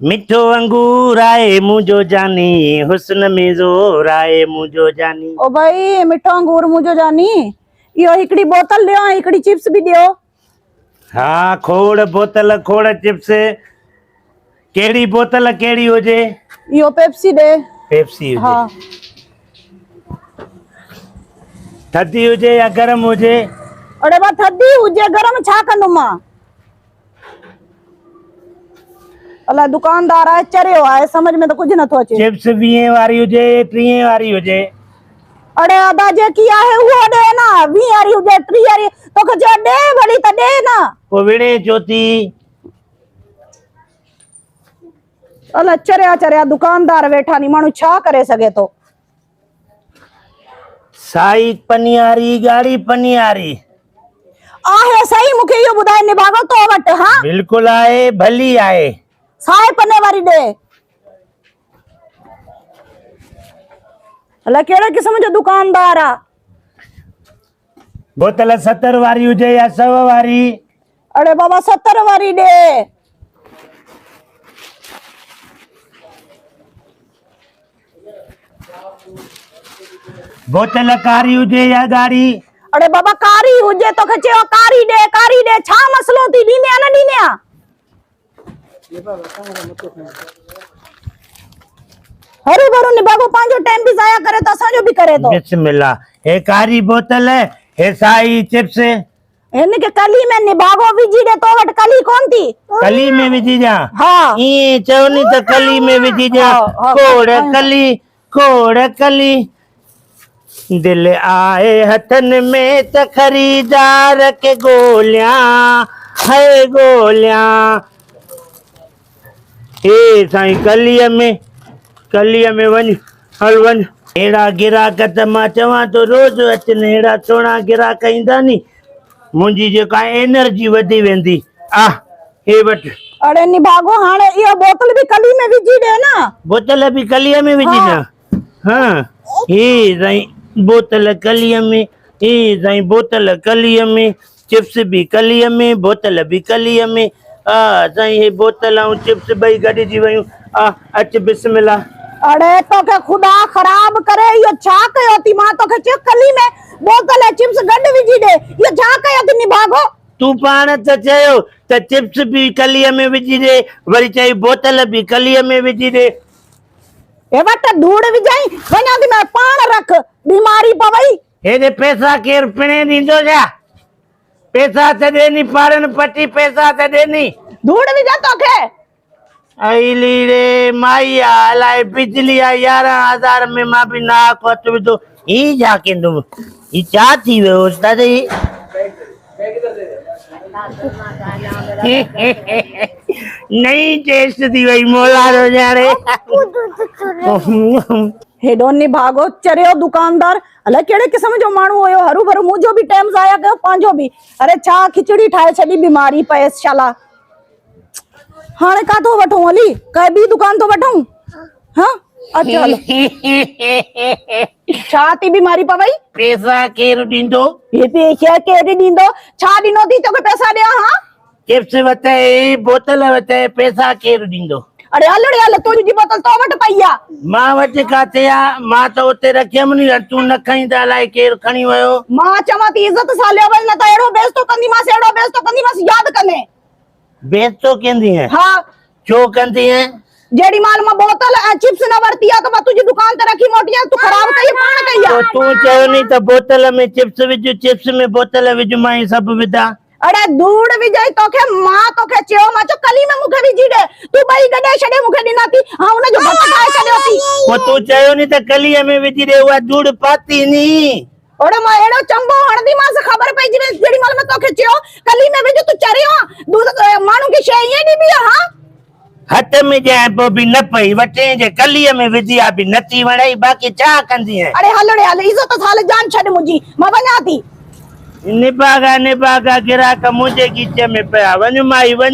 मिठो अंगूर आए मुझो जानी, हुस्न में जोर आए मुझो जानी। ओ भाई मिठो अंगूर मुझो जानी, यो हिकड़ी बोतल लियो, हिकड़ी चिप्स भी दियो। हाँ खोड़ बोतल खोड़ चिप्स। केड़ी बोतल केड़ी हुजे? यो पेप्सी दे। पेप्सी हुजे। हाँ थधी हुजे या गरम हुजे? अरे बा थधी हुजे, गरम छा कंदुम मां? अला दुकानदार आए चरियो आए, समझ में तो कुछ नथो अचे। चिप्स 20 वारी हुजे 30 वारी हुजे? अरे अदा जे किया है वो दे ना, 20 वारी हुजे 30 वारी, तो के जे दे भली त दे ना। ओ विणे चोती। अला चरिया चरिया दुकानदार वेठा नी, मानू छा करे सके तो। साई पनियारी गाड़ी पनियारी आहे सही, मुखे यो बुधाए निभागो तो वट। हां बिल्कुल आए, भली आए। साए पने वारी दे। अला केड़े किस्म जो दुकानदार आ? बोतल 70 वारी हुजे या 100 वारी? अरे बाबा 70 वारी दे। बोतल कारी हुजे या गाड़ी? अरे बाबा कारी हुजे तो खचे कारी दे, छा मसलो थी दीने ना दीने। हरे भरो निभागो, पांचो टाइम भी जाया करे तो असांजो भी करे तो। बिस्मिल्लाह। हे कारी बोतल है, हे साई चिप्स। इनके कली में निभागो विजी दे, तो वट कली कौन थी? कली में विझी जा? हाँ ये चवनी तो कली में विझी जा। हाँ, कोड़ कली दिल आए हथन में त खरीदार के गोलियां है गोलियां। ए साईं कलीअ में वञ, हल वञ। अहिड़ा गिराक त मां चवां तो रोज अचनि, अहिड़ा सोणा गिराक ईंदा नी, मुंहिंजी जेका एनर्जी वधी वेंदी। आ हे वठ। अरे निभागो हाणे ये बोतल भी कली में विजी दे ना। बोतल भी कलीअ में विझी ॾियां? हाँ हे साईं बोतल कलीअ में, हे साईं बोतल कलीअ में, चिप्स भी कलीअ में, बोतल भी कलीअ में। आ साईं हे बोतल ऐं चिप्स ॿई गॾिजी वयूं। आ अच बिस्मिल्लाह। अरे तो के खुदा खराब करे, यो छा कयो थी? मां तो के चेक कली में बोतल है चिप्स गड विजी दे, यो छा कयो थी निभागो? तू पाण त चयो त चिप्स भी कलीअ में विझी दे, वरी चई बोतल भी कलीअ में विझी दे। ए वट धूड़ विजाई वना थी, मैं पाण रख, बीमारी पवई। हेॾे पैसा केर पिणे ॾींदो छा? पैसा त ॾेनी पाड़नि पटी, पैसा त ॾेनी। धूड़ विजा तो के। अइली रे माईया, अलाए बिजली आ 11,000 में मां भी ना कोत विधो। ही छा कंदुम? ही छा थी वियो उस्ताद? नई टेस्ट थी वई मोला रो ॼाणे। हेडो निभागो चरियो दुकानदार, अले केड़े किस्म जो मानू होयो, हरू भरू मुजो भी टाइम जाया कयो, पांजो भी। अरे छा खिचड़ी ठाए छडी, बीमारी पएस शाला। हाणे का तो वठूं अली, कई भी दुकान तो वठूं? हां अच्छा हलो। छा ती बीमारी पवई? पैसा केर ॾींदो? ये पैसा केर दींदो? छा दिनो थी तो के पैसा दे? हां चिप्स वते, बोतल वते, पैसा केर ॾींदो? अरे हलड़े हल, तुझी बोतल तो वट पई आ। मां वट काथे आ? मां तो उते रखियम नी, तू न खई त अलाए केर खणी वयो। मां चवा ती इज्जत सां ले वल, न त एड़ो बेस तो कंदी मास, एड़ो बेस तो कंदी मास, याद कने। बेस तो कंदी है? हां छो कंदी है? जेडी माल मां बोतल ए चिप्स न वरती आ तो मां तुझी दुकान ते रखी मोटिया, तू खराब कई पाण कई आ। तो तू चयो नी त बोतल में चिप्स विझ, चिप्स में बोतल विझ, मां ही सब विधा। अरे धूड़ विजय तोखे मां तोखे चयो, मां चो कली में मुखे विझी दे, तू बई गडे छडे मुखे दिना थी, हां उन जो भट ठाए छडयो थी। ओ तू चयो नी त कलीअ में विझी दे, उहा धूड़ पाती नी। ओड़े मां एड़ो चंबो हणदी मास, खबर पई जे जेडी माल में तोखे चयो कली में विझ, तू चरियो दूध मानू की शे ये दी भी। हां हथ में जाए पो भी न पई वटे, जे कलीअ में विधी आ भी नथी वणई, बाकी छा कंदी है? अरे हलड़े हल, इज्जत साल जान छड मुजी, मां वणा थी। निभागा गिराक मुझे गीचे में पिया, वञ माई वञ।